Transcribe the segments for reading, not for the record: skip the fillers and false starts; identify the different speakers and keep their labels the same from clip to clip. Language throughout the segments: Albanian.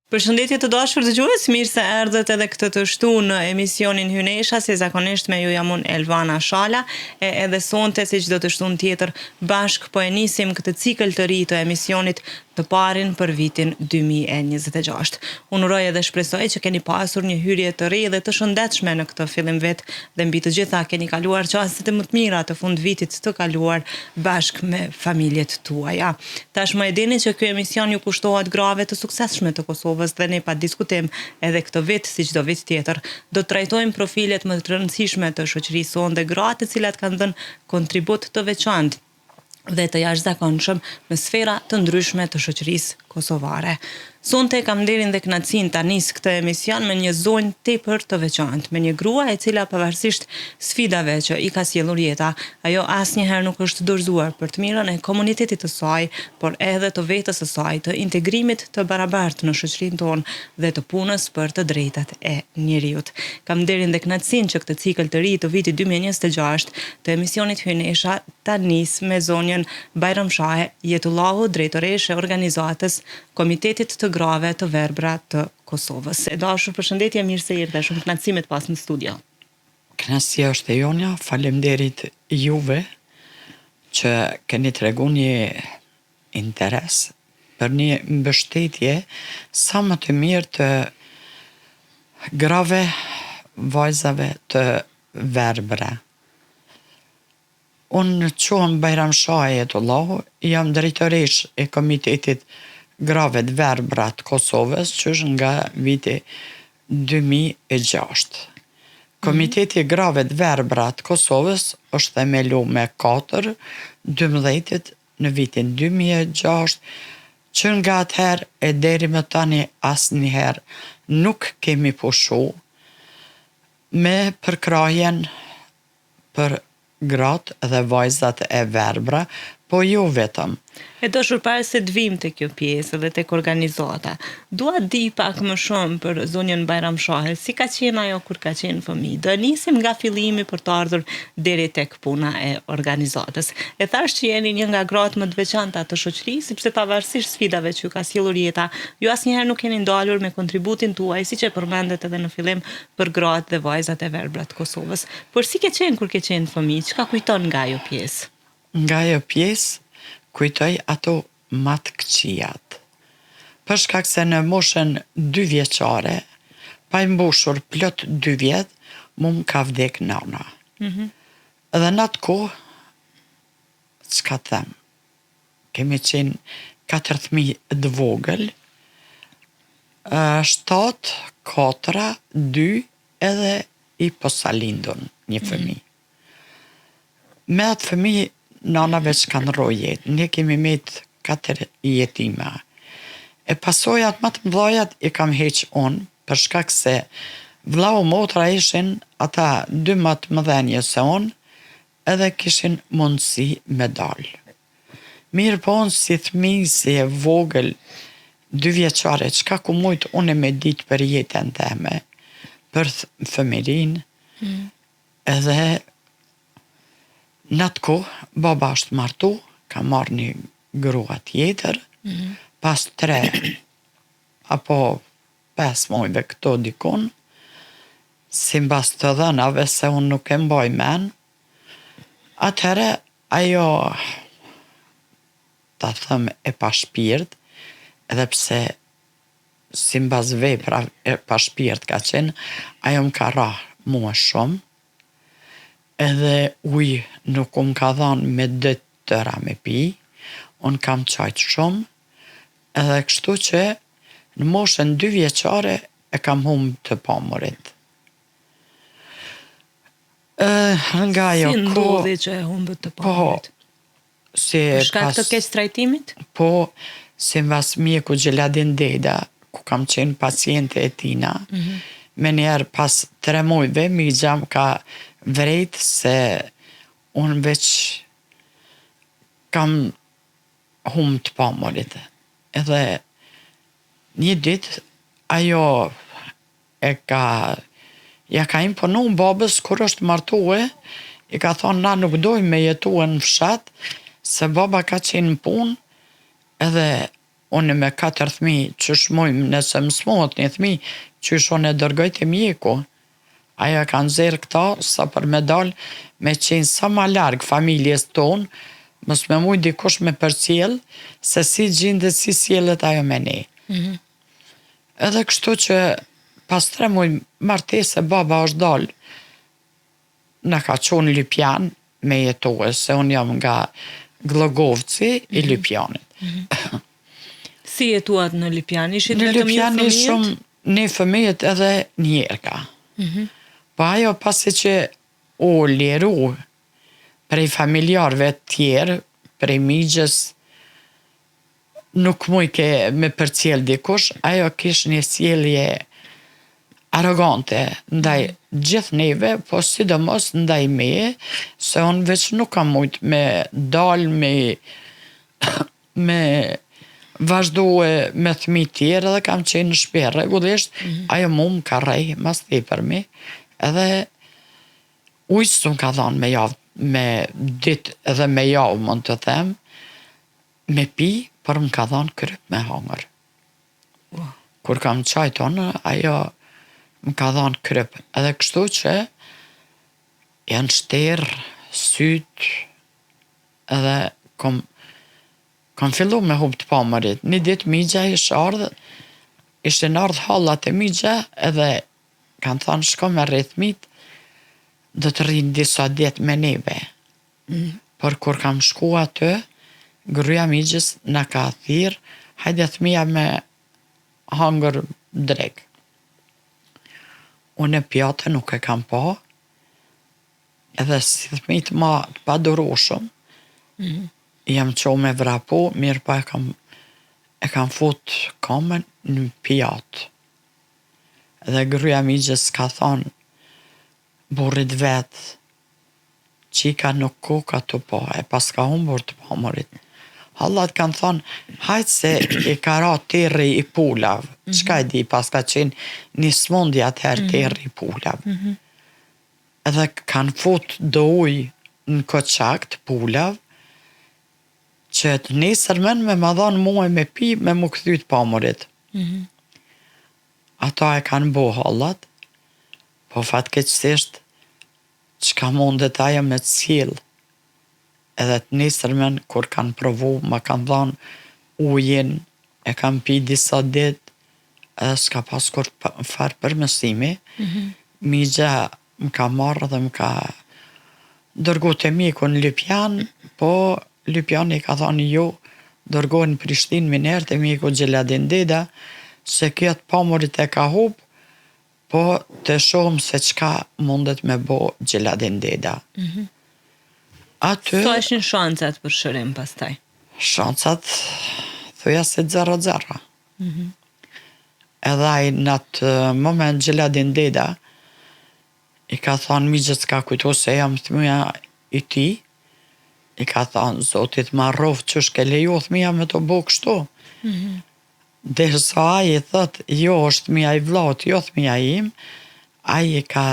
Speaker 1: Përshëndetje të dashur dëgjues, mirë se erdhët edhe këtë të shtu në emisionin Hynesha, si zakonisht me ju jam unë Elvana Shala, edhe sonte si çdo të shtun tjetër bashk po e nisim këtë cikël të ri të emisionit të parin për vitin 2026. Unë uroj edhe shpresoj që keni pasur një hyrje të re dhe të shëndetshme në këtë fillim vit dhe mbi të gjitha keni kaluar çastet e më të mira të fund vitit të kaluar bashk me familjet tuaja. Tashmë e dini që ky emision ju kushtohet grave të suksesshme të Kosovës dhe ne pa diskutim edhe këtë vit si çdo vit tjetër do të trajtojmë profilet më të rëndësishme të shoqërisë sonë dhe gratë të cilat kanë dhënë kontribut të veçantë dhe të jashtëzakonshëm në sfera të ndryshme të shoqërisë kosovare. Sonte kam nderin dhe kënaqësinë ta nis këtë emision me një zonjë tepër të veçantë, me një grua e cila pavarësisht sfidave që i ka sjellur jeta, ajo asnjëherë nuk është dorëzuar për të mirën e komunitetit të saj, por edhe të vetës së saj, të integrimit të barabartë në shoqërinë tonë dhe të punës për të drejtat e njerëzit. Kam nderin dhe kënaqësinë që këtë cikël të ri të vitit 2026 të emisionit Hynesha ta nis me zonjën Bajram Shahe Jetullahu, drejtoreshe e organizatës Komitetit të Grave të Verbra të Kosovës. E dashur, përshëndetje, mirë se erdhe, shumë kënaqësi me të pas në studio.
Speaker 2: Kënaqësia është e jonja, faleminderit juve që keni tregu një interes për një mbështetje sa më të mirë të grave, vajzave të verbra. Unë quhem Bajram Shahe Jetullahu, jam drejtoresh e Komitetit Grave të Verbra të Kosovës, që është nga viti 2006. Komiteti Grave të Verbra të Kosovës është themelu me 4/12 në vitin 2006, që nga atëherë e deri më tani asnjëherë nuk kemi pushu me përkrahjen për gratë dhe vajzat e verbra, po jo vetëm.
Speaker 1: E dashur, para se të vim të kjo pjesë dhe tek organizata, dua di pak më shumë për zonjën Bajram Shahe, si ka qenë ajo kur ka qenë fëmijë. Do nisim nga fillimi për të ardhur deri tek puna e organizatës. E thash që jeni një nga gratë më të veçanta të shoqërisë, sepse pavarësisht sfidave që ju ka sjellur jeta, ju asnjëherë nuk keni ndalur me kontributin tuaj, siç e përmendet edhe në fillim për gratë dhe vajzat e verbra të Kosovës. Por si ke qenë kur ke qenë fëmijë? Çka kujton nga ajo pjesë?
Speaker 2: Nga ajo pjesë kujtoj ato matë këqijat. Për shkak se në moshën 2 vjeçare, pa i mbushur plot 2 vjet, mu më ka vdek nana. Edhe në atë kohë, çka them, kemi qenë 4 fëmijë të vogël, 7, 4, 2 edhe i posalindun një fëmijë. Me atë fëmijë nana veç kanë rroj jetë. Ne kemi met 4 jetima. E pasojat më të mëdhajat i kam heq unë, për shkak se vllau motra ishin ata 2 më të mëdhenje se unë, edhe kishin mundësi me dalë. Mirë po unë si fëmijë, si e vogël, 2 vjeçare, çka ku mujt unë me ditë për jetën teme, për fëmirin, edhe në atë kohë, baba është martu, ka marrë një grua tjetër, pas 3 apo 5 muajve këto dikun, simbas të dhënave se unë nuk e mbaj men, atëherë ajo, ta thëm e pa shpirt, edhe pse simbas vepra e pa shpirt ka qenë, ajo më ka rah mua shumë, edhe ujë nuk më ka dhanë me dët tëra me pi, unë kam qajtë shumë, edhe kështu që në moshën 2 vjeçare e kam humbë të pamurit. Nga ajo
Speaker 1: Si ndodhi që e humbët të pamurit? Për shkak të keq trajtimit?
Speaker 2: Po, si mbas mjeku Gjeladin Deda, ku kam qenë paciente e tina, me njerë pas 3 muajve, mi gjam ka vrejt se unë veç kam humbë të pamurit. Edhe një ditë ajo ja ka imponu babës kur është martue, i ka thonë na nuk dojmë me jetue në fshat, se baba ka qenë në punë, edhe unë me 4 fëmijë, qysh mujmë nëse më smohet një fëmijë, qysh unë e dërgoj të mjeku. Ajo ka nxjerrë këta sa për me dalë me qenë sa ma largë familjes tonë, mos me mujt dikush me përcjell se si gjendet si sjellet ajo me ne. Edhe kështu që pas 3 muaj martese baba është dalë, na ka qonë Lypjan me jetohe, se unë jam nga Glogovci i Lypjanit.
Speaker 1: Si jetuat në Lypjan? Ishit
Speaker 2: Në
Speaker 1: vetëm ju
Speaker 2: Lypjan
Speaker 1: fëmijët?
Speaker 2: shumë ne fëmijët edhe njerëka. Po ajo pasi që u liru prej familjarëve tjerë, prej migjës, nuk mujke me përcjell dikush, ajo kish një sjellje arrogante ndaj gjithë neve, po sidomos ndaj meje, se unë veç nuk kam mujt me dalë me vazhdue me fëmijë tjerë edhe kam qenë në shtëpi rregullisht, ajo mu më ka rrej mas tepërmi, edhe ujë s'm ka dhënë me javë, me ditë edhe me javë mund të them, me pi, por më ka dhënë kryp me hangër. Kur kam qajt unë, ajo më ka dhënë kryp, edhe kështu që janë shterë, sytë, edhe kom fillu me hub të pamërit. Një ditë migja ishin ardhë hallat e migja, edhe kanë thënë shko me rrethmit, do të rrinë disa ditë me neve. Por kur kam shku aty, gruaja migjës na ka thirrë, hajde fëmija me hangër drek. Unë e pjate nuk e kam pa, edhe si fëmijët ma të padurueshëm, jam qo me vrapu, mirë pa e kam fut kamën në pjatë. Edhe gruaja migjës ka thonë burrit vetë, qika nuk ku ka të pa, e pas ka humbur të pamërit. Hallat kanë thonë, hajtë se i ka ra terri i pulav, qka e di, pas ka qenë një smundje atëherë terri i pulav. Edhe kanë fut do ujë në koçak të pulav, që të nesërmen me ma dhanë muaj me pi, me mu kthy të pamërit. Ata e kanë bo hallat, po fatkeqësisht, çka mundet ajo me të sjell. Edhe të nesërmen, kur kanë provu, ma kanë dhanë ujin, e kanë pi disa ditë, edhe s'ka pas kur farë përmësimi, migja më ka marrë dhe më ka dërgu të mjeku në Lypjan, po Lypjani ka thonë jo, dërgojnë në Prishtinë minerë të mjeku Gjeladin Deda, se kjo të pamurit e ka hub, po të shohëm se çka mundet me bo Gjeladin Deda. Aty,
Speaker 1: Sa ishin shancat për shërim pastaj?
Speaker 2: shancat, thuja se 0-0. Edhe ai në atë moment Gjeladin Deda, i ka thonë migjës ka kujtu se jam thmyja i ti, i ka thonë zotit ma rrov qësh ke leju thmija me të bo kështu. Derisa ai i thot, jo është thmija i vllaut, jo thmija im, ai i ka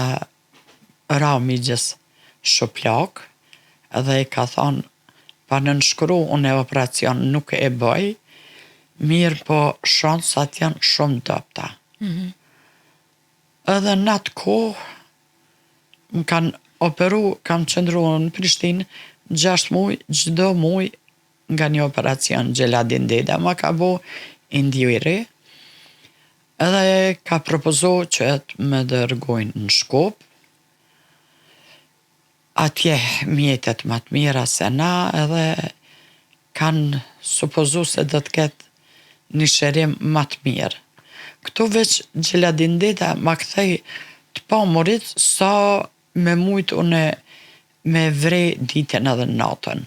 Speaker 2: ra migjës shoplak, edhe i ka thonë, pa në nënshkru unë e operacion nuk e bëj, mirë po shansat janë shumë dopta. Edhe në atë kohë, më kanë operu, kam qëndru në Prishtinë, 6 muaj, çdo muaj nga një operacion Gjeladin Deda, ma ka bo indjuri, edhe ka propozu që të më dërgojnë në Shkup, atje mjetet më të mira se na, edhe kanë supozu se do të ketë një shërim më të mirë. Këtu veç Gjeladin Deda ma kthej të pamurit sa me mujt une me vrej ditën edhe natën.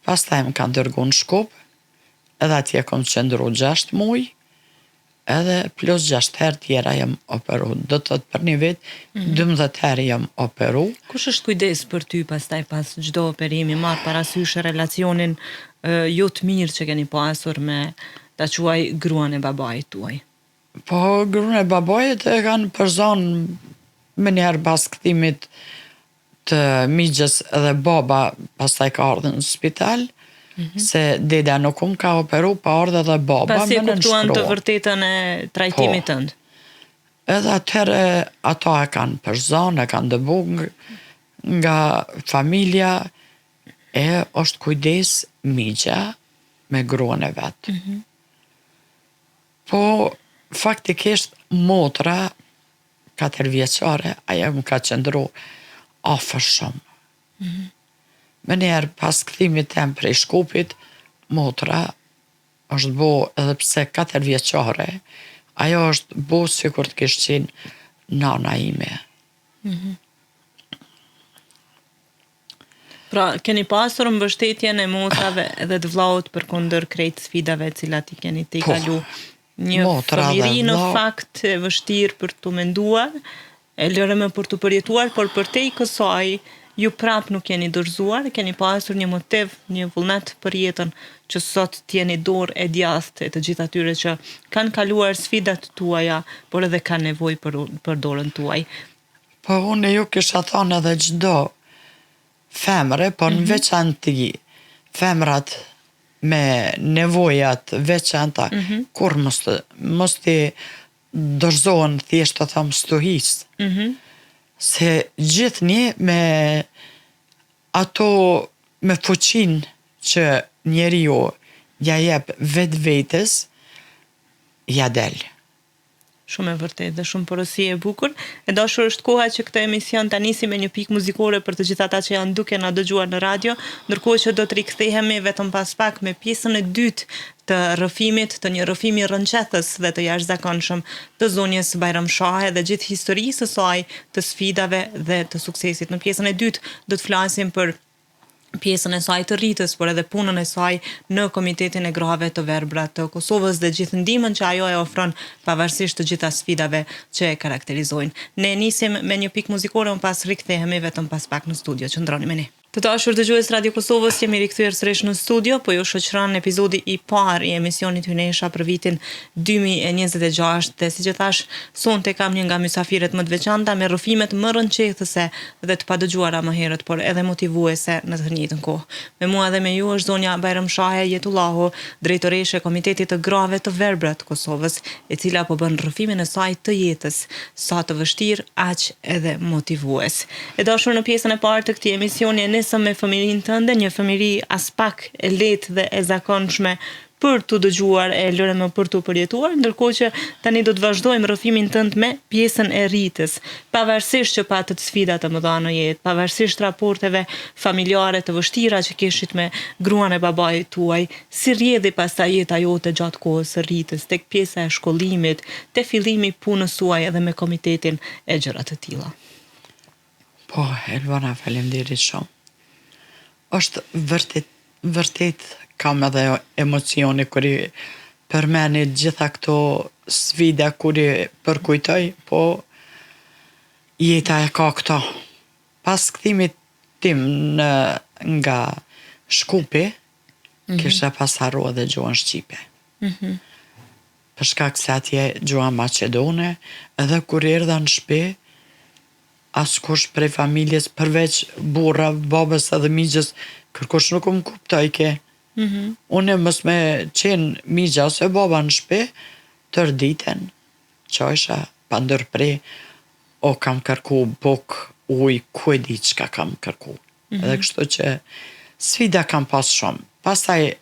Speaker 2: Pastaj më kanë dërgu në Shkup, edhe atje kom qëndru 6 muaj, edhe plus 6 herë tjera jam operu. Do të thotë për një vit, 12 herë jam operu.
Speaker 1: Kush është kujdes për ty pastaj pas çdo operimi, marr parasysh relacionin jo të mirë që keni pasur me ta quaj gruan e babait tuaj?
Speaker 2: Po gruan e babait e kanë përzanë me njerë pas kthimit të migjës edhe baba pastaj ka ardhur në spital, se deda nuk ka operu, pa ardhe dhe baba
Speaker 1: Pasi
Speaker 2: me në
Speaker 1: kuptuan të
Speaker 2: nshkruan.
Speaker 1: vërtetën e trajtimit tënd.
Speaker 2: Edhe atëherë ato e kanë përzon, e kanë dëbu nga familja, e është kujdes migja me gruan e vetë. Po, faktikisht, motra 4 vjeçare, ajo më ka qëndru afër shumë. Me njerë pas këthimit tem prej Shkupit, motra është bo edhe pse 4 vjeçare, ajo është bo si kur të kishtë qenë nana ime.
Speaker 1: Pra, keni pasur mbështetjen e motrave edhe të vllaut përkundër krejt sfidave cilat i keni te kalu. Një
Speaker 2: motra dhe
Speaker 1: fëmijëri në
Speaker 2: vllau.
Speaker 1: fakt e vështirë për të menduar, e lërëme për të përjetuar, por për te i kësaj, ju prap nuk jeni dorëzuar, keni pasur një motiv, një vullnet për jetën, që sot t'jeni dorë e djathtë e të gjithë atyre që kanë kaluar sfidat tuaja, por edhe kanë nevojë për dorën tuaj.
Speaker 2: Po unë ju kisha thonë edhe gjdo femre, por në veçanti femrat me nevojat veçanta, kur mos të dorëzohen thjesht të thëmë stuhisë. Se gjithë me ato me fuqin që njeriu ja jep vetë vetës, ja del.
Speaker 1: Shumë e vërtet dhe shumë porosi e bukur. E dashur është koha që këtë emision ta nisim me një pikë muzikore për të gjithë ata që janë duke na dëgjuar në radio, ndërkohë që do të rikthehemi vetëm pas pak me pjesën e dytë të rrëfimit, të një rrëfimi rrënqethës dhe të jashtëzakonshëm të zonjës Bajram Shahe dhe gjithë historisë së saj, të sfidave dhe të suksesit. Në pjesën e dytë do të flasim për pjesën e saj të rritës, por edhe punën e saj në Komitetin e Grave të Verbra të Kosovës dhe gjithë ndihmën që ajo e ofron pavarësisht të gjitha sfidave që e karakterizojnë. Ne nisim me një pikë muzikore, më pas rikthehemi vetëm pas pak në studio. Qëndroni me ne. Të dashur dëgjues Radio Kosovës, jemi rikthyer sërish në studio, po ju shoqëron epizodi i parë i emisionit Hynesha për vitin 2026 dhe siç e thash, sonte kam një nga mysafiret më të veçanta me rrëfimet më rrënqethëse dhe të padëgjuara më herët, por edhe motivuese në të njëjtën kohë. Me mua dhe me ju është zonja Bajram Shahe Jetullahu, drejtoreshe e Komitetit të Grave të Verbra të Kosovës, e cila po bën rrëfimin e saj të jetës, sa të vështirë, aq edhe motivues. E dashur, në pjesën e parë të këtij emisioni me familjen tënde, një familje as pak e lehtë dhe e zakonshme për të dëgjuar e lëreme për të përjetuar, ndërkohë që tani do të vazhdojmë rrëfimin tënd me pjesën e rritës, pavarësisht që patët sfida të mëdha në jetë, pavarësisht raporteve familjare të vështira që kishit me gruan e babait tuaj, si rrjedhi pastaj jeta jote gjatë kohës së rritës, tek pjesa e shkollimit, te fillimi punës suaj edhe me komitetin e gjëra të tilla.
Speaker 2: Po, Elvana, faleminderit shumë. Është vërtet kam edhe emocione kur i përmeni gjitha këto sfida kur i përkujtoj, po jeta e ka këto. Pas kthimit tim nga Shkupi, kisha pas harru edhe gjuhën shqipe. Për shkak se atje gjuha maqedone, edhe kur erdha në shtëpi, askush prej familjes, përveç burra, babës edhe migjës, kërkush nuk më kuptojke. Unë mos me qenë migja ose baba në shtëpi, tër ditën, qajsha, pa ndërprej, o kam kërku buk, uj, ku e di çka kam kërku. Edhe kështu që sfida kam pas shumë. Pastaj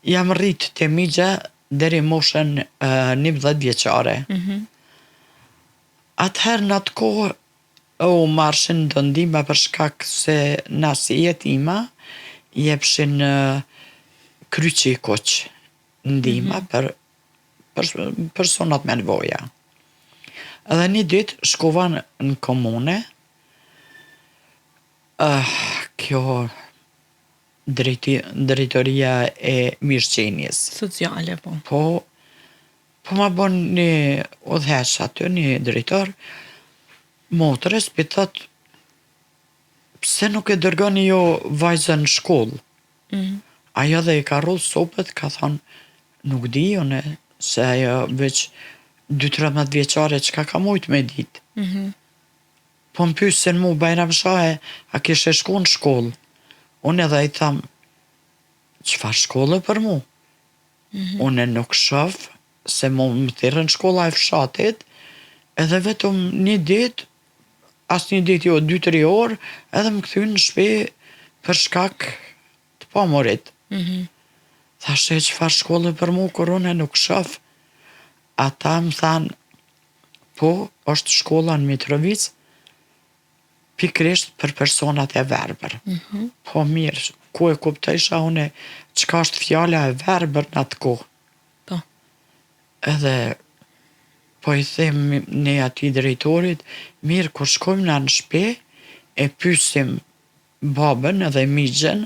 Speaker 2: jam rrit te migja deri moshën 11 vjeçare. Atëherë në atë kohë u marshin do ndihma për shkak se na si jetima jepshin kryqi i kuq ndihma për personat me nevoja. Edhe një ditë shkova në komune, kjo drejtoria e mirëqenies.
Speaker 1: Sociale, po.
Speaker 2: Po ma bon një udhëheq aty, një drejtor, motres, për thot, pse nuk e dërgoni jo vajzën në shkollë? Ajo dhe i ka rrull sopët, ka thonë, nuk di jone, se ajo veç 2-13 vjeçare çka ka mujt me dit. Po më pyesin mu Bajram Shahe, a kishe shku në shkollë? Unë edhe i tham, çfarë shkolle për mu. Unë nuk shoh se mu më thirrën shkolla e fshatit, edhe vetëm një ditë, as një ditë jo, 2-3 orë, edhe më kthyn në shtëpi për shkak të pamurit. Thash e çfarë shkolle për mu, kur unë nuk shoh. Ata më thanë, po, është shkolla në Mitrovic, pikrisht për personat e verbër. Po mirë, ku e kuptojsha une çka është fjala e verbër në atë kohë.
Speaker 1: Po.
Speaker 2: Edhe po i them ne atij drejtorit, mirë kur shkojmë na në shtëpi, e pyesim babën edhe migjen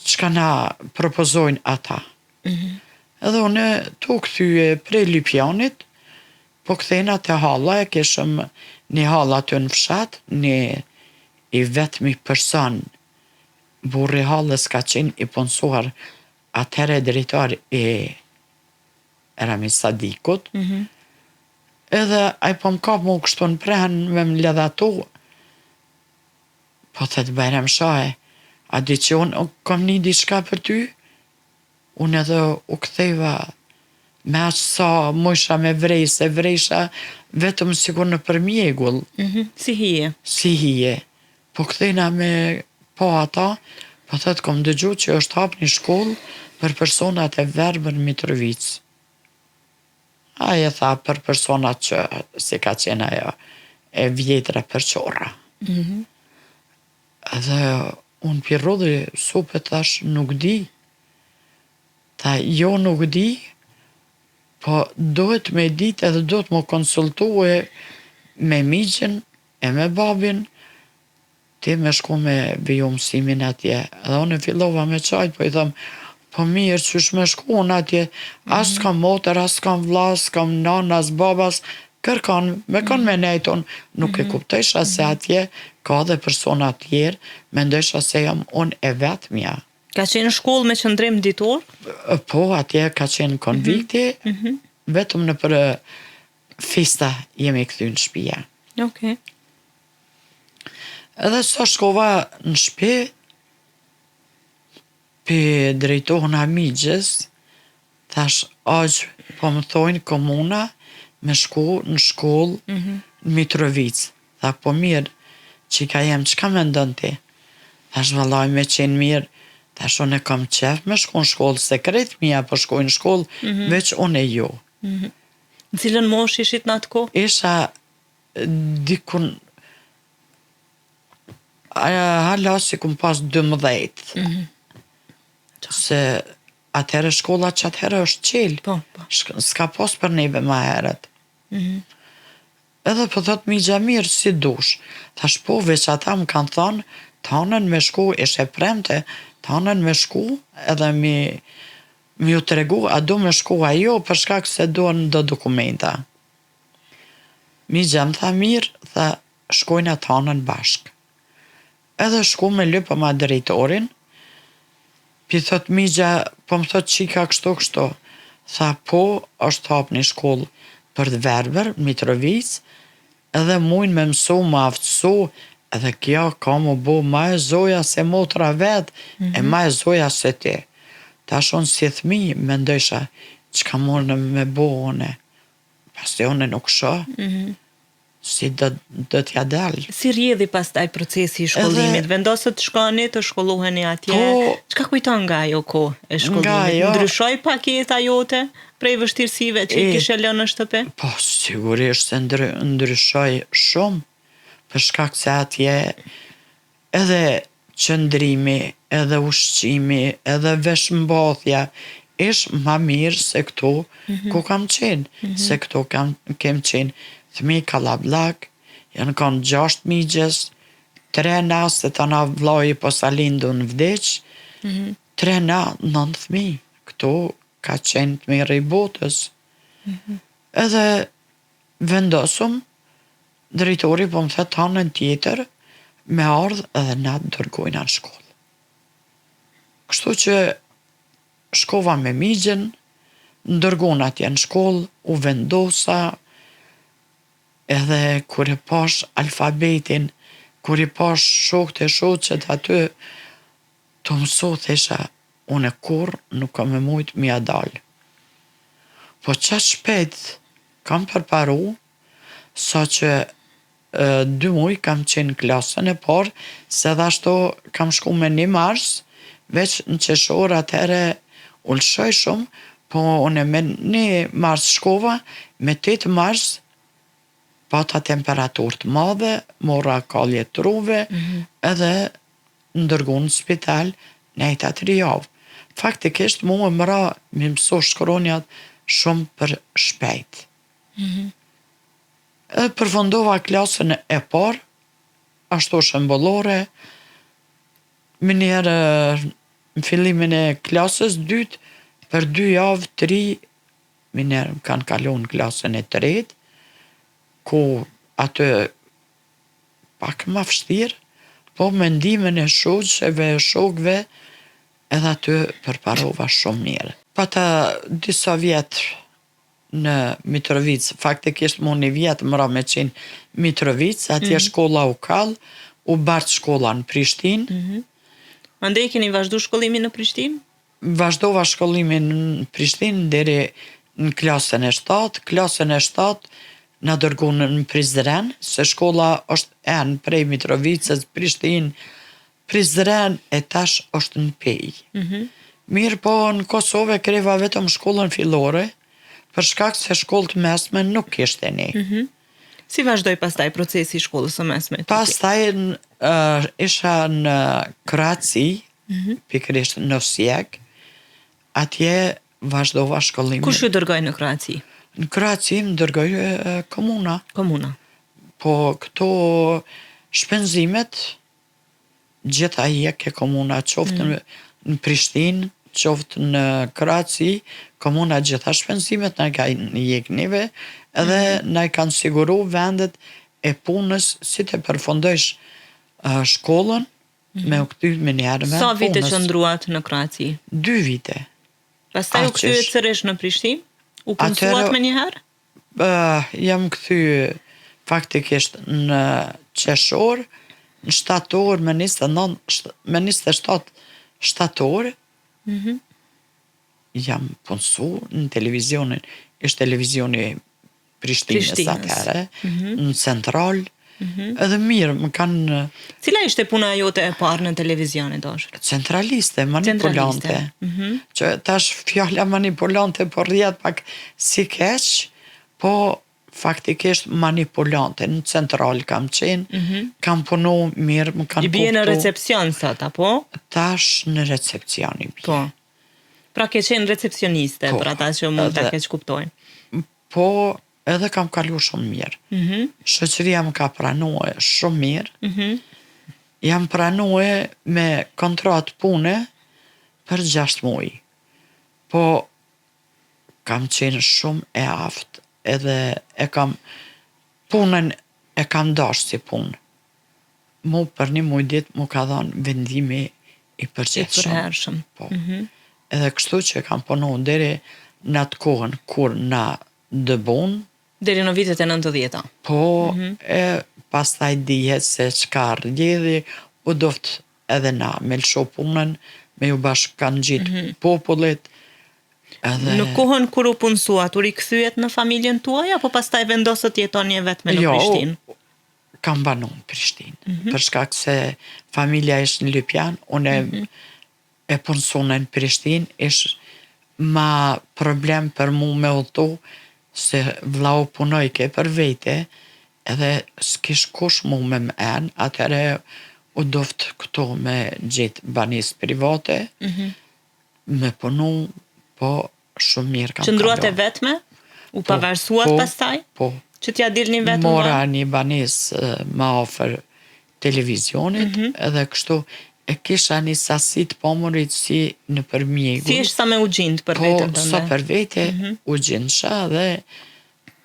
Speaker 2: çka na propozojnë ata. Edhe une tu kthye prej Lipjanit, po kthena te halla, e kishëm një hall aty në fshat, një i vetmi person, burri hallës ka qenë i punësuar atëherë drejtor i Rami Sadikut, edhe ai po më kap mu kështu në prehen me më ledhatu, po thet Bajram Shahe, a di që unë kom një diçka për ty? Unë edhe u ktheva me aq sa mojsha me vrejse, vrejsha vetëm sikur në për mjegull.
Speaker 1: Si hije.
Speaker 2: Si hije. Po kthena me po ata, po thët kom dëgju që është hap një shkollë për personat e verbër në Mitrovic. Aje tha për personat që si ka qenë ajo e vjetra për qora. Edhe unë pirrodhi supe thash nuk di. Tha jo nuk di, po duhet me ditë edhe duhet më konsultue me migjen e me babin, ti me shku me viju mësimin atje. Edhe unë fillova me qajt, po i thëm, po mirë qysh me shku unë atje, as s'kam motër, as s'kam vlla, s'kam nan, as babas, kërkan, me kanë me nejton, nuk e kuptojsha se atje ka dhe persona tjerë, mendojsha se jam unë e vetmja.
Speaker 1: Ka qenë shkollë me qëndrim ditor?
Speaker 2: Po, atje ka qenë konvikti, vetëm në për festa jemi këthy në shtëpia.
Speaker 1: Okej.
Speaker 2: Edhe sa shkova në shtëpi, për drejtohën a migjes, thash, aq, po më thojnë komuna me shku në shkollë në Mitrovic. Tha, po mirë, që ka jem, çka me ndonë ti? Thash, vallaj me qenë mirë, thash, unë e kam qef me shku në shkollë, se kretë mija po shkoj në shkollë, veç unë e jo.
Speaker 1: Në cilën mosh ishit në atë kohë?
Speaker 2: Isha dikun, hala si kum pas 12. Se atëherë shkolla që atëherë është qelë.
Speaker 1: Po, po.
Speaker 2: S'ka pas për neve ma herët. Edhe po thot migja mirë si dush. Thash po, veç ata më kanë thonë, tanën me shku, ishe premte, tanën me shku, edhe mi ju tregu, a du me shku a jo, për shkak se duan do dokumenta. Migja më tha mirë, tha shkojnë tanën bashk. Edhe shku me lypë ma drejtorin, pi thot migja, po më thot qika kështu. Tha po, është hap një shkollë për të verbër, Mitrovic, edhe mujnë me mësu, më aftësu, edhe kjo ka mu bo ma e zoja se motra vetë, e ma e zoja se ti. Ta shonë si thmi, me ndojsha, që ka morë me bo une. Pas të une nuk shë, si do t'ja delë.
Speaker 1: Si rjedhi pastaj procesi i shkollimit? Vendosët të shkoni të shkolloheni atje?
Speaker 2: Po,
Speaker 1: çka kujton nga ajo kohë e shkollimit?
Speaker 2: Nga ajo-
Speaker 1: Ndryshoi pak jeta jote prej vështirësive që i kishe lënë në shtëpi?
Speaker 2: Po, sigurisht se ndryshoj shumë, për shkak se atje edhe qëndrimi, edhe ushqimi, edhe veshmbathja, ish ma mirë se këtu ku kam qenë. Se këtu kem qenë thmi Kalablak, janë kanë 6 migjes, 3 na se të na vllai po sa lindu në vdeq, 3 na 9 thmi. Këtu ka qenë të mirë i botës. Edhe vendosëm, drejtori po më thë tanën tjetër, me ardhë edhe na të dërgojna në shkollë. Kështu që shkova me migjen, ndërgona atje në shkollë, u vendosa, edhe kur e pash alfabetin, kur i pash shokët e shoqet aty, të mësu thesha, unë kur nuk kam e mujt mja dalë. Po qa shpejt kam përparu, sa që 2 muj kam qenë klasën e parë, se dhe ashtu kam shku me 1 mars, veç në qeshor atëhere u lëshoj shumë, po unë me 1 mars shkova, me 8 mars pata temperaturë të madhe, mora kalje truve, edhe ndërgu në spital nejt 3 javë. Faktikisht mu e mëra mi mëso shkronjat shumë për shpejt. Edhe përfundova klasën e parë, ashtu shembullore, më njerë në fillimin e klasës dytë, për 2 javë, 3, më njerë më kanë kalu në klasën e tretë, ku atë pak ma vështirë, po me ndihmën e shoqeve e shokëve, edhe aty përparova shumë mirë. Pata disa vjetër në Mitrovic, faktikisht më 1 vjet mëra me qenë Mitrovic, atje shkolla u kall, u bart shkolla në Prishtinë.
Speaker 1: Andej keni vazhdu shkollimin në Prishtinë?
Speaker 2: Vazhdova shkollimin në Prishtinë deri në klasën e 7, klasën e 7 na dërguan në Prizren, se shkolla është prej Mitrovicës, Prishtinë, Prizren e tash është në Pej. Mirë po në Kosovë kreva vetëm shkollën fillore, për shkak se shkollët mesme nuk kishte ne.
Speaker 1: Si vazhdoi pastaj procesi i shkollës së mesme?
Speaker 2: Pastaj isha në Kroaci, pikërisht në Osijek, atje vazhdova shkollimin.
Speaker 1: Kush ju dërgoi në Kroaci?
Speaker 2: Në Kroaci më dërgoi komuna.
Speaker 1: Komuna.
Speaker 2: Po këto shpenzimet gjitha i ke komuna, qoftë në Prishtinë, qoftë në Kroaci, komuna gjitha shpenzimet na ka jek neve, edhe na i kanë siguru vendet e punës si të përfundojsh shkollën, me u kthy me njerë vend punës.
Speaker 1: Sa vite qëndruat në Kroaci?
Speaker 2: 2 vite.
Speaker 1: Pastaj u kthyet sërish në Prishtinë? U punësuat me njëherë?
Speaker 2: Jam kthy faktikisht në qeshor, në shtator, me 27 shtator, jam punësu në televizionin, ishtë televizioni Prishtinës atëherë, në central, edhe mirë, më kanë...
Speaker 3: Cila ishte puna jote e parë në televizion e dashur?
Speaker 2: Centraliste, manipulante. Që tash fjalla manipulante po rrjet pak si keq, po faktikisht manipulante. Në central kam qenë, kam punu mirë, më kanë
Speaker 3: I bie në recepcion sot, apo?
Speaker 2: Tash në recepcion I bie.
Speaker 3: Po. Pra ke qenë recepcioniste, për ata që mund ta keq kuptojnë.
Speaker 2: Po, edhe kam kalu shumë mirë. Shoqëria më ka pranue shumë mirë. Jam pranue me kontrat pune për 6 muaj. Po, kam qenë shumë e aftë, edhe e kam punën e kam dash si punë. Mu për 1 muaj ditë mu ka dhënë vendimi I përgjithshëm. Po. Edhe kështu që kam punu deri në atë kohën kur na dëbun.
Speaker 3: Deri në vitet e 90-ta.
Speaker 2: Po, e pastaj dihet se çka rrjedhi, u doft edhe na me lësho punën, me ju bashkan gjitë popullit. Edhe...
Speaker 3: Në kohën kur u punësuat, u rikthyet në familjen tuaj, apo pastaj vendosët jetonje vetëm në Prishtinë?
Speaker 2: Jo, kam banu në Prishtinë. Për shkak se familja ishtë në Lypjan, unë e punësune në Prishtinë, ishtë ma problem për mu me udhtu, se vlau punoj ke për vete, edhe s'kish kush mu me m'en, atëre u doft këto me gjitë banis private, me punu, po shumë mirë kam kalu.
Speaker 3: Qëndruat e vetme? U pavarësuat pastaj?
Speaker 2: Po.
Speaker 3: Që t'ja dilni vetëm?
Speaker 2: Mora një banis ma ofër televizionit, edhe kështu e kisha një sasit pomorit si në përmjegun.
Speaker 3: Si ishtë sa me u gjindë për vetën tënde?
Speaker 2: Po, sa për vete, u gjindësha dhe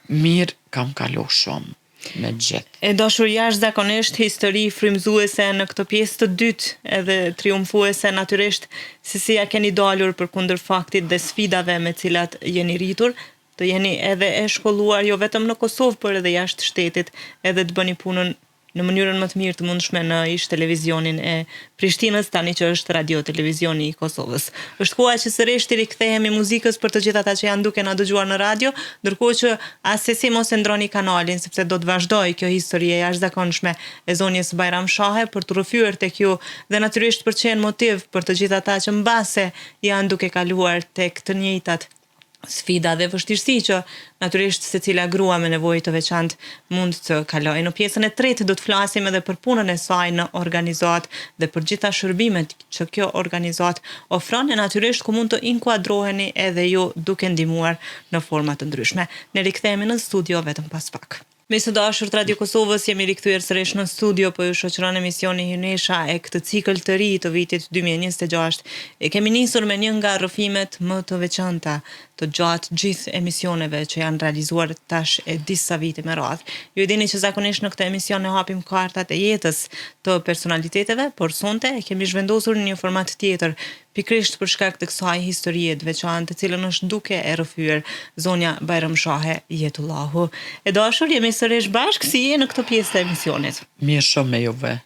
Speaker 2: mirë kam kalu shumë me gjithë.
Speaker 3: E dashur jashtëzakonisht histori frymëzuese në këtë pjesë të dytë edhe triumfuese natyrisht se si ja keni dalur përkundër faktit dhe sfidave me cilat jeni rritur, të jeni edhe e shkolluar jo vetëm në Kosovë, por edhe jashtë shtetit, edhe të bëni punën në mënyrën më të mirë të mundshme në ish televizionin e Prishtinës, tani që është radio televizioni i Kosovës. Është koha që sërish të rikthehemi muzikës për të gjithë ata që janë duke na dëgjuar në radio, ndërkohë që asesi mos e ndroni kanalin, sepse do të vazhdoj kjo histori e jashtëzakonshme e zonjës Bajram Shahe për të rrëfyer tek ju dhe natyrisht për të qenë motiv për të gjithë ata që mbase janë duke kaluar tek të njëjtat sfida dhe vështirësi që natyrisht secila grua me nevojë të veçantë mund të kalojë. Në pjesën e tretë do të flasim edhe për punën e saj në organizat dhe për gjitha shërbimet që kjo organizat ofron e natyrisht ku mund të inkuadroheni edhe ju duke ndihmuar në forma të ndryshme. Ne rikthehemi në studio vetëm pas pak. Me së dashur të Radio Kosovës jemi rikthyer sërish në studio, po ju shoqëron emisioni Hynesha e këtë cikël të ri të vitit 2026. E kemi nisur me një nga rrëfimet më të veçanta të gjatë gjithë emisioneve që janë realizuar tash e disa vite me radhë. Ju e dini që zakonisht në këtë emision ne hapim kartat e jetës të personaliteteve, por sonte e kemi zhvendosur në një format tjetër, pikrisht për shkak të kësaj historie të veçantë, të cilën është duke e rrëfyer zonja Bajram Shahe Jetullahu. E dashur, jemi sërish bashkë, si je në këtë pjesë të emisionit?
Speaker 2: Mirë shumë me juve.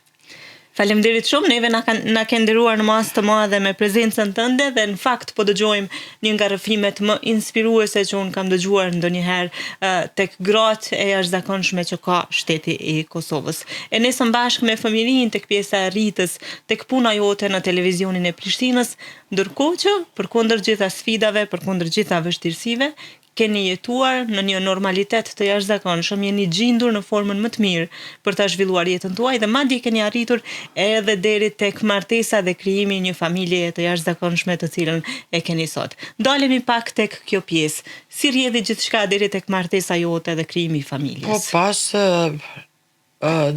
Speaker 3: Faleminderit shumë, neve na ke nderuar në masë të madhe me prezencën tënde dhe në fakt po dëgjojmë një nga rrëfimet më inspiruese që unë kam dëgjuar ndonjëherë tek gratë e jashtëzakonshme që ka shteti i Kosovës. E nesëm bashkë me fëmijërinë tek pjesa e rritës, tek puna jote në televizionin e Prishtinës, ndërkohë që përkundër gjitha sfidave, përkundër gjitha vështirësive, keni jetuar në një normalitet të jashtëzakonshëm, jeni gjendur në formën më të mirë për ta zhvilluar jetën tuaj dhe madje keni arritur edhe deri tek martesa dhe krijimi i një familje të jashtëzakonshme të cilën e keni sot. Dalemi pak tek kjo pjesë. Si rrjedhi gjithçka deri tek martesa jote dhe krijimi i familjes?
Speaker 2: Po pas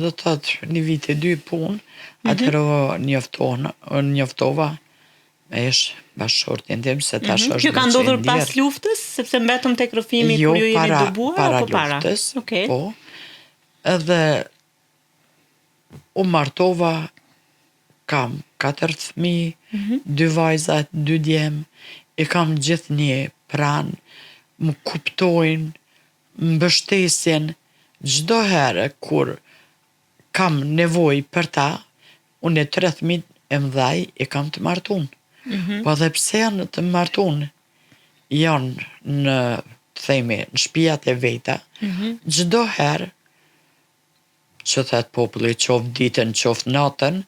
Speaker 2: do të thotë një vit e dy punë, atëherë njoftova me ish bashkëshortin tim se tash është.
Speaker 3: Kjo ka ndodhur pas luftës, sepse mbetëm tek rrëfimi kur ju jeni dëbuar apo para?
Speaker 2: Luftës,
Speaker 3: okay.
Speaker 2: Po. Edhe u martova, kam 4 fëmijë, 2 vajza, 2 djem, i kam gjithnjë pranë, më kuptojnë, më mbështesin çdo herë kur kam nevojë për ta, unë 3 fëmijë e mëdhaj i kam të martuar. Po dhe pse janë të martuar, janë në, themi, në shtëpiat e veta, çdo herë që thot populli qoftë ditën, qoftë natën,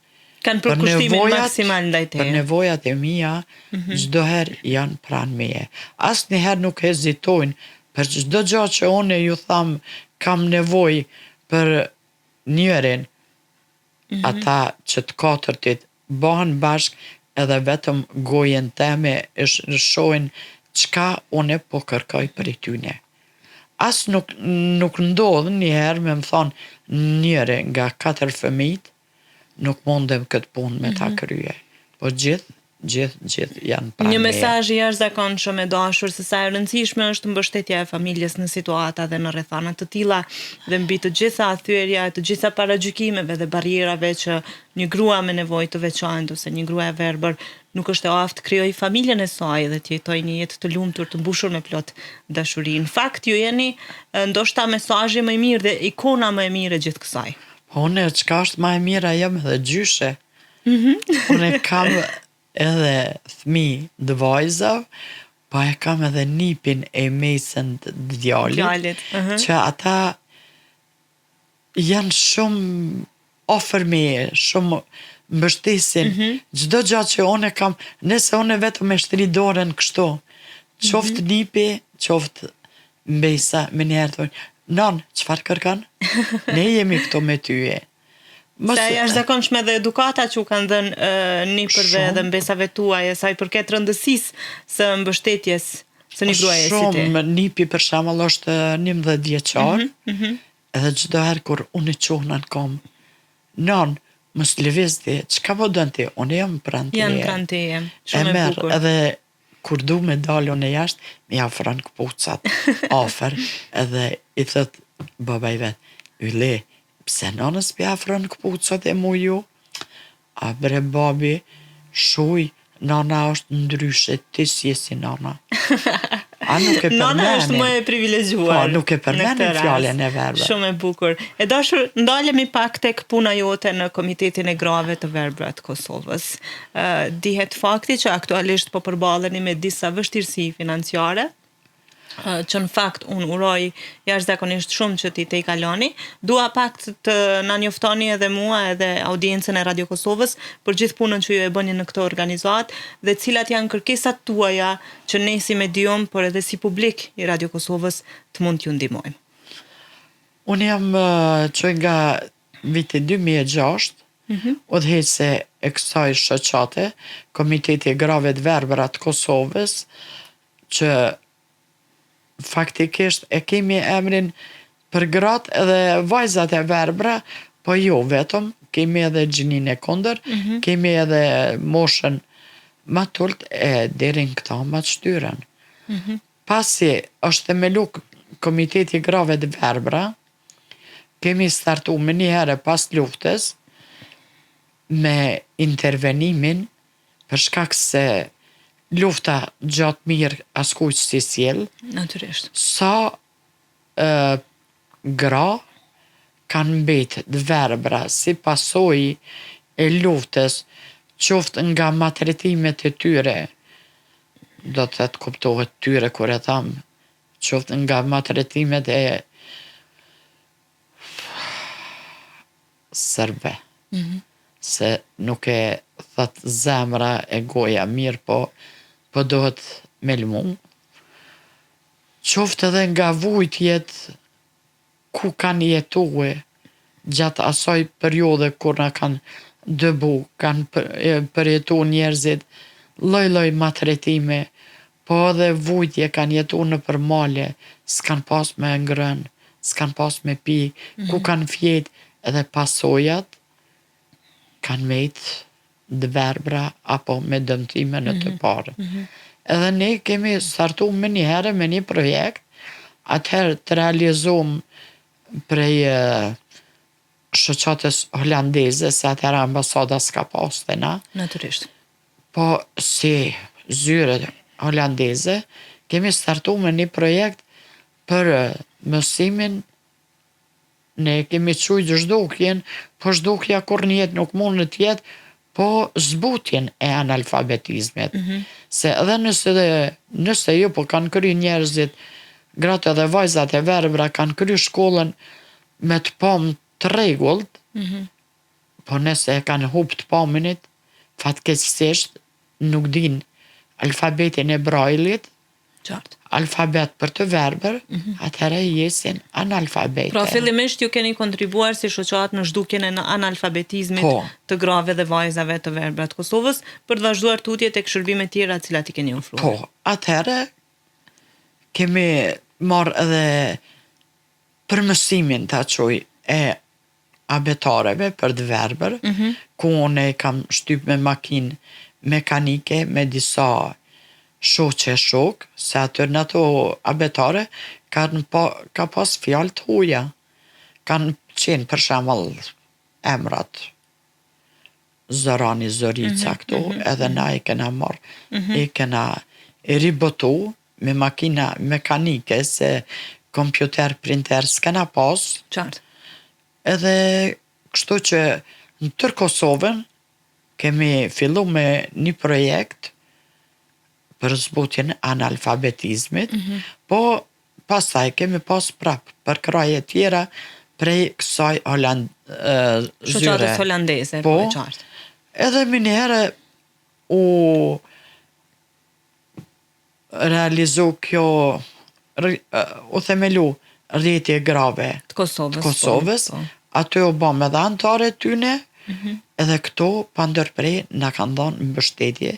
Speaker 3: kanë përkushtimin maksimal ndaj teje.
Speaker 2: Për nevojat e mia, çdo herë janë pranë meje. Asnjëherë nuk hezitojnë për çdo gjë që unë ju tham kam nevojë për njërin, ata që të katërtit bëhen bashkë edhe vetëm gojen teme e shohin çka unë po kërkoj për i tyne. As nuk ndodh njëherë me më thonë njëri nga 4 fëmijët nuk mundem këtë punë me ta krye. Po gjithë janë pranë.
Speaker 3: Një mesazh i jashtëzakonshëm e dashur se sa e rëndësishme është mbështetja e familjes në situata dhe në rrethana të tilla dhe mbi të gjitha thyerja, të gjitha paragjykimeve dhe barrierave që një grua me nevojë të veçantë ose një grua e verbër nuk është e aftë krijoj familjen e saj dhe të jetojë një jetë të lumtur, të mbushur me plot dashuri. Në fakt ju jeni ndoshta mesazhi më i mirë dhe ikona më e mirë e gjithë kësaj.
Speaker 2: Po unë çka është më e mira jam edhe gjyshe. Unë kam edhe fëmijë të vajza, pa e kam edhe nipin e mesën të djalit, që ata janë shumë ofër meje, shumë mbështesin, çdo gjë që unë kam, nëse unë vetëm e shtri dorën kështu, qoftë nipi, qoftë mbesa, me njerë thonë, non, çfarë kërkan? Ne jemi këto me tyje.
Speaker 3: Se është zakonshme dhe edukata që u kanë dhënë nipërve dhe mbesave tuaja, sa i përket rëndësisë së mbështetjes së një gruaje si ti.
Speaker 2: Shumë, nipi për shembull është 11 vjeçar, edhe çdo herë kur unë qohna në kom, non, mos lëvizti, çka po dën ti? Unë jam pranë teje.
Speaker 3: Janë pranë teje, shumë e bukur.
Speaker 2: Edhe kur du me dalë unë jashtë, mi afron këpucat, afer, edhe i thot baba i vet, Yle, pse nënës pi afron këpucat e mu ju? A bre babi, shuj, nana është ndryshe, ti si si nana. A nuk e përmenin.
Speaker 3: Nana është më e privilegjuar.
Speaker 2: Po, nuk e përmenin fjalën e verbra.
Speaker 3: Shumë e bukur. E dashur, ndalemi pak tek puna jote në Komitetin e Grave të Verbra të Kosovës. Dihet fakti që aktualisht po përballeni me disa vështirësi financiare, që në fakt unë uroj jashtëzakonisht shumë që ti te i kaloni. Dua pak të na njoftoni edhe mua edhe audiencën e Radio Kosovës për gjithë punën që ju e bëni në këtë organizat dhe cilat janë kërkesat tuaja që ne si medium, por edhe si publik i Radio Kosovës të mund t'ju ndihmojmë.
Speaker 2: Unë jam që nga viti 2006, udhëheqëse e kësaj shoqate, Komiteti i Grave të Verbra të Kosovës, që faktikisht e kemi emrin për gratë edhe vajzat e verbra, po jo vetëm, kemi edhe gjinin e kondër, kemi edhe moshën ma tullt e derin këta ma të shtyren. Pasi është themelu Komiteti i Grave të Verbra, kemi startu me një herë pas luftës me intervenimin për shkak se lufta gjatë mirë askujt si sjell.
Speaker 3: Natyrisht.
Speaker 2: Sa gra kanë mbetë të verbra si pasojë e luftës, qoftë nga maltretimet e tyre, do të thotë kuptohet tyre kur e tham, qoftë nga maltretimet e sërbe. Se nuk e thot zemra e goja mirë, po dohet me lëmu. Qoftë edhe nga vujtjet ku kanë jetue gjatë asaj periode kur na kanë dëbu, kanë përjetu njerëzit lloj maltretime, po edhe vujtje kanë jetu në përmale, s'kan pas me ngrën, s'kan pas me pi, ku kanë fjet edhe pasojat kanë mejtë dë verbra apo me dëmtime në të parë. Edhe ne kemi startu me një herë me një projekt, atëherë të realizum prej shoqatës holandeze, se atëherë ambasada s'ka pas të na.
Speaker 3: Natyrisht.
Speaker 2: Po si zyre holandeze, kemi startu me një projekt për mësimin. Ne kemi qujtë zhdukjen, po zhdukja kur njetë nuk mund në tjetë, po zbutjen e analfabetizmit. Se edhe nëse jo po kanë kry njerëzit, gratë edhe vajzat e verbra kanë kry shkollën me të pamë të rregullt, po nëse e kanë hub të paminit, fatkeqësisht nuk din alfabetin e brajlit,
Speaker 3: Qartë.
Speaker 2: alfabet për të verbër, atëherë jesin analfabete.
Speaker 3: Pra fillimisht ju keni kontribuar si shoqat në zhdukjen e analfabetizmit të grave dhe vajzave të verbra të Kosovës për të vazhduar tutje tek shërbime tjera të cilat i keni ofruar.
Speaker 2: Po, atëherë kemi marrë edhe përmësimin të quj e abetareve për të verbër, ku unë kam shtyp me makinë mekanike me disa shoqe shok, se aty në ato abetare ka pas fjalë të huja. Kanë qenë për shembull emrat Zorani, Zorica këto, edhe na i kena marrë, i kena ribotu me makina mekanike, se kompjuter, printer s'kena pas.
Speaker 3: Qartë.
Speaker 2: Edhe kështu që në tër Kosovën kemi fillu me një projekt për zbutjen analfabetizmit, po pastaj kemi pas prap për kraje tjera prej kësaj
Speaker 3: Shoqatës
Speaker 2: zyre.
Speaker 3: holandeze,
Speaker 2: Po,
Speaker 3: e qartë.
Speaker 2: edhe më një herë u realizu kjo, u themelu rrjetje grave
Speaker 3: Të Kosovës.
Speaker 2: të Kosovës,
Speaker 3: po.
Speaker 2: aty u bëm edhe antare tyne, edhe këto pa ndërprej na kanë dhënë mbështetje,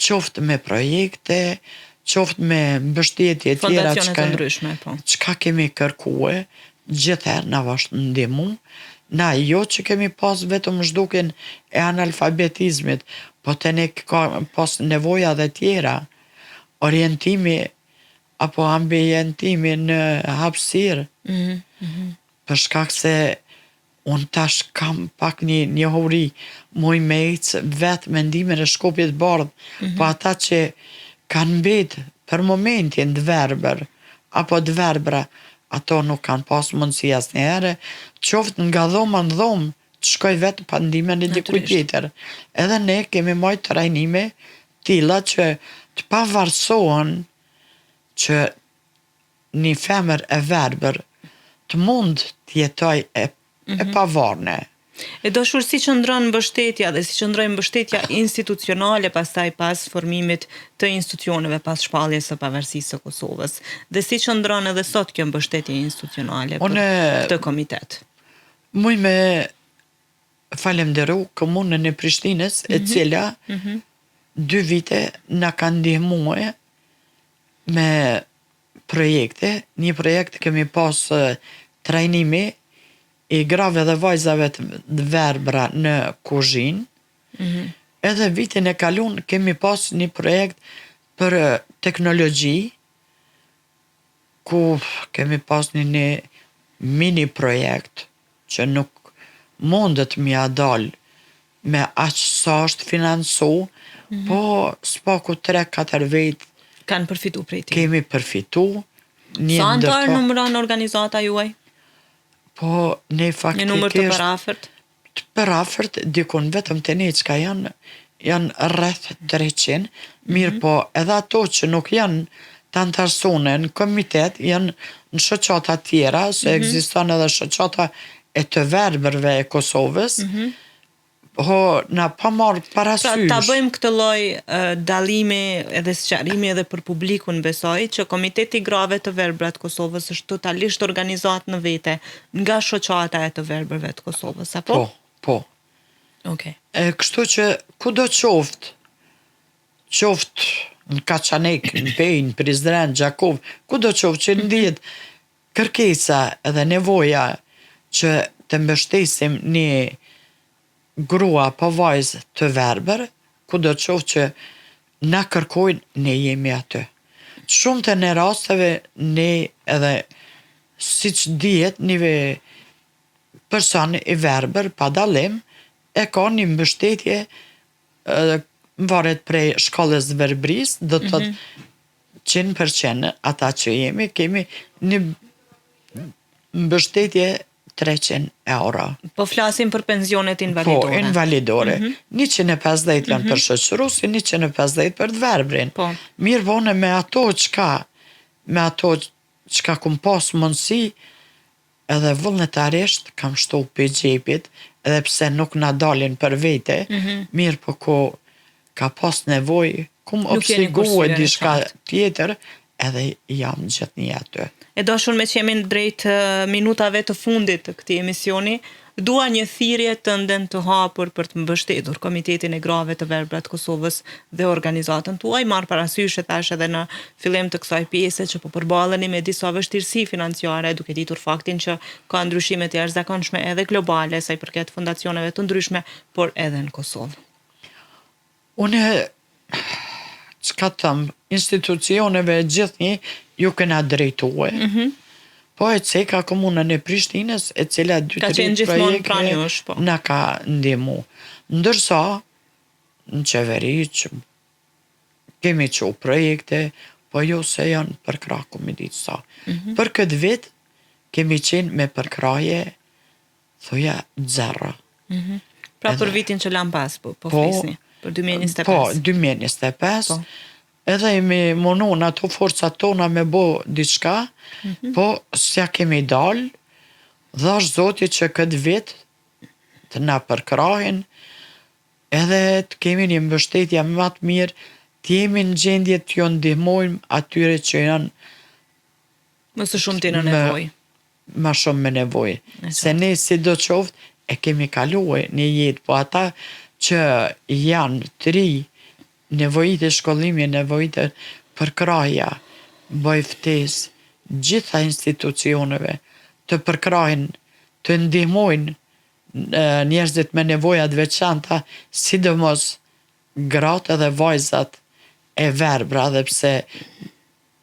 Speaker 2: qoftë me projekte, qoftë me mbështetje tjera
Speaker 3: Fondacione të ndryshme, po.
Speaker 2: çka kemi kërkue, gjithherë na vazhdo ndihmu. Na jo që kemi pas vetëm zhdukjen e analfabetizmit, po të ne ka pas nevoja dhe tjera, orientimi apo ambientimi në hapësirë, për shkak se unë tash kam pak një njohuri muj me ecë vetë mendimin e Shkopit Bardh, po ata që kanë mbetë për momentin dverber, apo dverbra, ato nuk kanë pas mundësi asnjëherë, qoftë nga dhoma në dhomë, të shkoj vetë pa ndimin e dikujt tjetër. Edhe ne kemi marrë trajnime tilla që të pavarësohen që një femër e verbër të mund të jetoj e pavarne.
Speaker 1: E dashur si qëndron mbështetja dhe si qëndrojnë mbështetja institucionale pastaj pas formimit të institucioneve pas shpalljes së pavarësisë së Kosovës. Dhe si qëndron edhe sot kjo mbështetje institucionale për këtë komitet.
Speaker 2: Muj me falemderu komunën e Prishtinës, e cila 2 vite na ka ndihmue me projekte. Një projekt kemi pas trajnimi i grave dhe vajzave të verbra në kuzhinë. Edhe vitin e kalun kemi pas një projekt për teknologji, ku kemi pas një mini projekt që nuk mundet m'ja dal me aq sa është financu, po s'paku 3-4 vjet
Speaker 1: Kanë përfitu prej tij.
Speaker 2: kemi përfitu.
Speaker 1: Sa antar numëron organizata juaj?
Speaker 2: Po ne
Speaker 1: Një numër të
Speaker 2: faktikisht
Speaker 1: parafërt?
Speaker 2: të parafërt dikun vetëm të ne çka janë rreth 300, mirë po edhe ato që nuk janë të antarësune në komitet janë në shoqata tjera, se ekziston edhe shoqata e të verbërve e Kosovës, po na pa marrë parasysh.
Speaker 1: Ta bëjmë këtë lloj dallimi edhe sqarimi edhe për publikun, besoj që Komiteti i Grave të Verbra të Kosovës është totalisht organizat në vete nga shoqata e të verbërve të Kosovës, apo?
Speaker 2: Po.
Speaker 1: Okej.
Speaker 2: Kështu që kudo qoftë në Kaçanek, në Pejnë, në Prizren, Gjakov, kudo qoftë që ndihet kërkesa edhe nevoja që të mbështesim një grua po vajzë të verbër, kudo qoftë që na kërkojnë, ne jemi aty. Shumë të në rasteve ne edhe siç dihet një person i verbër pa dallim e ka një mbështetje varet prej shkollës verbris, do të thotë 100% ata që kemi një mbështetje 300 euro.
Speaker 1: Po flasim për pensionet invalidore.
Speaker 2: Po, invalidore. 150 janë për shoqërusin, 150 për të verbrin.
Speaker 1: Po.
Speaker 2: Mirë vone me ato çka kum pas mundësi, edhe vullnetarisht kam shtu për gjepit, edhe pse nuk na dalin për vete, mirë po ko ka pas nevojë, kum obsigue diçka tjetër, edhe jam gjithnjë aty.
Speaker 1: E dashur me që jemi drejt minutave të fundit të këtij emisioni, dua një thirrje tënde të hapur për të mbështetur Komitetin e Grave të Verbra të Kosovës dhe organizatën tuaj. Marr parasysh e thash edhe në fillim të kësaj pjese që po përballeni me disa vështirësi financiare, duke ditur faktin që ka ndryshime të jashtëzakonshme edhe globale sa i përket fondacioneve të ndryshme, por edhe në Kosovë.
Speaker 2: Unë çka thëmë, institucioneve gjithnjë ju kena drejtue. Po e ceka komunën e Prishtinës, e cila 2-3 projekte na ka ndihmu. Ndërsa, në qeveri që kemi që projekte, po jo se janë përkrah me ditë sa. Për këtë vit, kemi qenë me përkraje, thoja 0.
Speaker 1: Pra për vitin që lam pas, po flisni, për 2025.
Speaker 2: Po, 2025. Edhe jemi munun ato forcat tona me bo diçka, po s'ja kemi dal, dhash Zoti që këtë vit të na përkrahin, edhe të kemi një mbështetje më të mirë, të jemi në gjendje të ju ndihmojmë atyre që janë
Speaker 1: më së shumti në nevojë.
Speaker 2: Ma shumë me nevojë. Se ne sido qoftë e kemi kaluar një jetë, po ata që janë të ri, nevojit e shkollimi, nevojit e përkraja, bëj ftesë gjitha institucioneve të përkrahin, të ndihmojnë njerëzit me nevojat veçanta, sidomos gratë dhe vajzat e verbra, dhe pse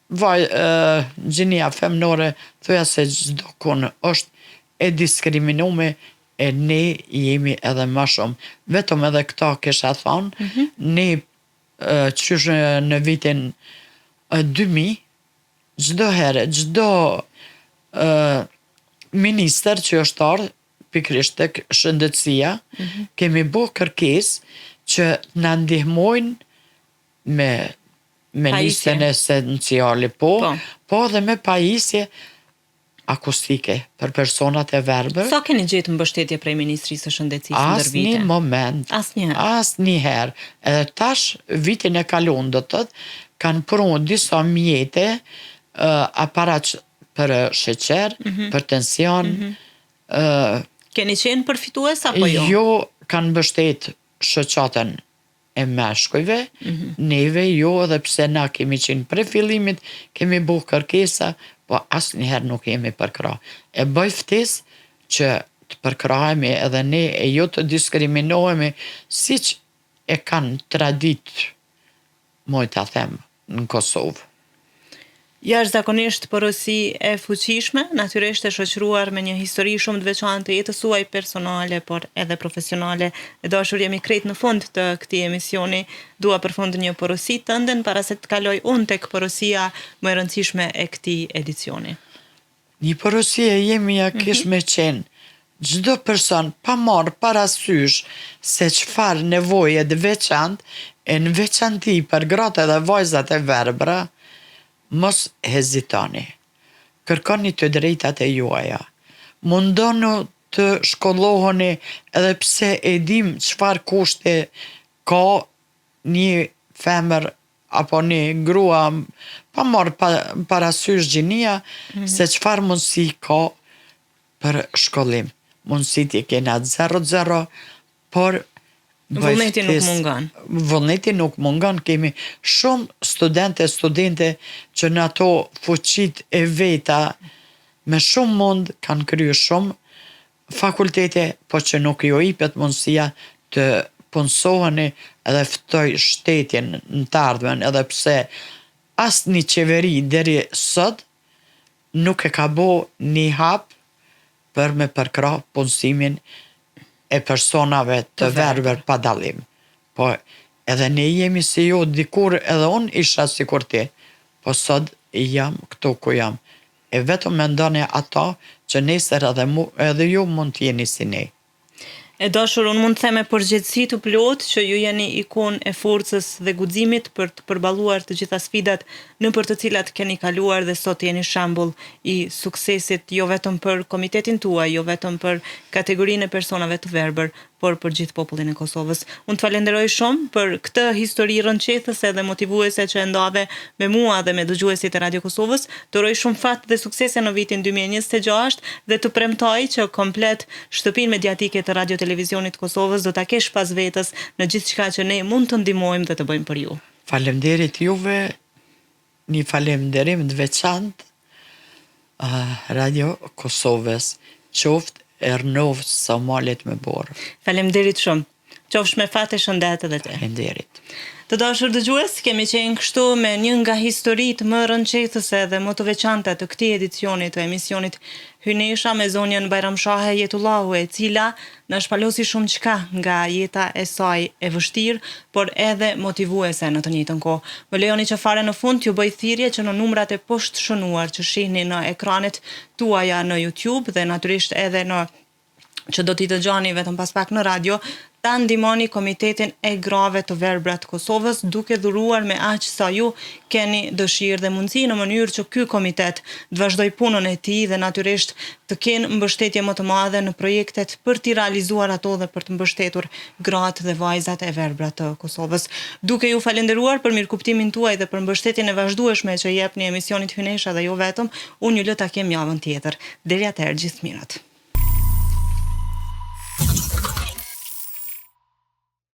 Speaker 2: gjinia femnore thoya se çdo kun është e diskriminuar e ne jemi edhe më shumë. Vetëm edhe këto kisha thonë, ne qysh në vitin 2000, çdo herë, çdo minister që është ardhur pikërisht tek shëndetësia, kemi bërë kërkesë që na ndihmojnë me listën esenciale, po dhe me pajisje akustike për personat e verbër.
Speaker 3: Sa keni gjetë mbështetje prej Ministrisë së Shëndetësisë ndër vite?
Speaker 2: Asnjë moment. Asnjëherë. Edhe tash vitin e kaluar do të thotë kanë prunë disa mjete aparat për sheqer, për tension.
Speaker 3: Keni qenë përfitues apo jo?
Speaker 2: Jo, kanë mbështet shoqatën e meshkujve, neve jo, edhe pse na kemi qenë pre fillimit, kemi bërë kërkesa, po asnjëherë nuk jemi përkrah. E bëj ftesë që të përkrahemi edhe ne e jo të diskriminohemi siç e kanë tradit, moj ta them, në Kosovë.
Speaker 3: Jashtëzakonisht porosi e fuqishme, natyrisht e shoqëruar me një histori shumë të veçantë të jetës suaj personale, por edhe profesionale. E dashur, jemi krejt në fund të këtij emisioni. Dua përfund një porosi tënde para se të kaloj unë tek porosia më e rëndësishme e këtij edicioni.
Speaker 2: Një porosi e jemi ja kish me qenë çdo person pa marrë parasysh se çfarë nevoje të veçantë, e në veçanti për gratë dhe vajzat e verbra, mos hezitoni. Kërkoni të drejtat e juaja. Mundonu të shkolloheni edhe pse e dim çfarë kushte ka një femër apo një grua pa marrë parasysh gjinia, se çfarë mundësi ka për shkollim. Mundësit i kena 0-0, por
Speaker 3: vullneti nuk mungon.
Speaker 2: Vullneti nuk mungon, kemi shumë studente që në ato fuqit e veta me shumë mund kanë kryer shumë fakultete, po që nuk jo jepet mundësia të punësoheni edhe ftoj shtetin në të ardhmen, edhe pse asnjë qeveri deri sot nuk e ka bo një hap për me përkrah punësimin e personave të verbër pa dallim. Po edhe ne jemi si jo, dikur edhe unë isha sikur ti, po sot jam këtu ku jam. E vetëm mendoni ata që nesër edhe ju mund të jeni si ne.
Speaker 3: E dashur, unë mund të them me përgjegjësi të plotë që ju jeni ikon e forcës dhe guximit për të përballuar të gjitha sfidat nëpër të cilat keni kaluar dhe sot jeni shembull i suksesit jo vetëm për komitetin tuaj, jo vetëm për kategorinë e personave të verbër, por për gjithë popullin e Kosovës. Unë të falenderoj shumë për këtë histori rënqethëse dhe motivuese që e ndave me mua dhe me dëgjuesit e Radio Kosovës. Të uroj shumë fat dhe suksese në vitin 2026 dhe të premtoj që komplet shtëpinë mediatike të Radio Televizionit Kosovës do ta kesh pas vetës në gjithçka që ne mund të ndihmojmë dhe të bëjmë për ju.
Speaker 2: Faleminderit juve, një falenderim të veçantë Radio Kosovës, qoftë Ernov Somalet me borë.
Speaker 3: Faleminderit shumë. Qofsh me fat e shëndet edhe te.
Speaker 2: Faleminderit.
Speaker 3: Të dashur dëgjues, kemi qenë kështu me një nga historitë më rënqethëse dhe më të veçanta të këtij edicioni të emisionit Hynesha me zonjën Bajramshahe Jetullahu, e cila na shpalosi shumë çka nga jeta e saj e vështirë, por edhe motivuese në të njëjtën kohë. Më lejoni që fare në fund t'ju bëj thirrje që në numrat e poshtshënuar që shihni në ekranet tuaja në YouTube dhe natyrisht edhe në që do t'i dëgjoni vetëm pas pak në radio, ta ndihmoni Komitetin e Grave të Verbra të Kosovës, duke dhuruar me aq sa ju keni dëshirë dhe mundësi, në mënyrë që ky komitet të vazhdoj punën e tij dhe natyrisht të kenë mbështetje më të madhe në projektet për t'i realizuar ato dhe për të mbështetur gratë dhe vajzat e verbra të Kosovës. Duke ju falenderuar për mirëkuptimin tuaj dhe për mbështetjen e vazhdueshme që jepni emisionit Hynesha dhe jo vetëm, unë ju lë ta kem javën tjetër. Deri atëherë, gjithë mirat.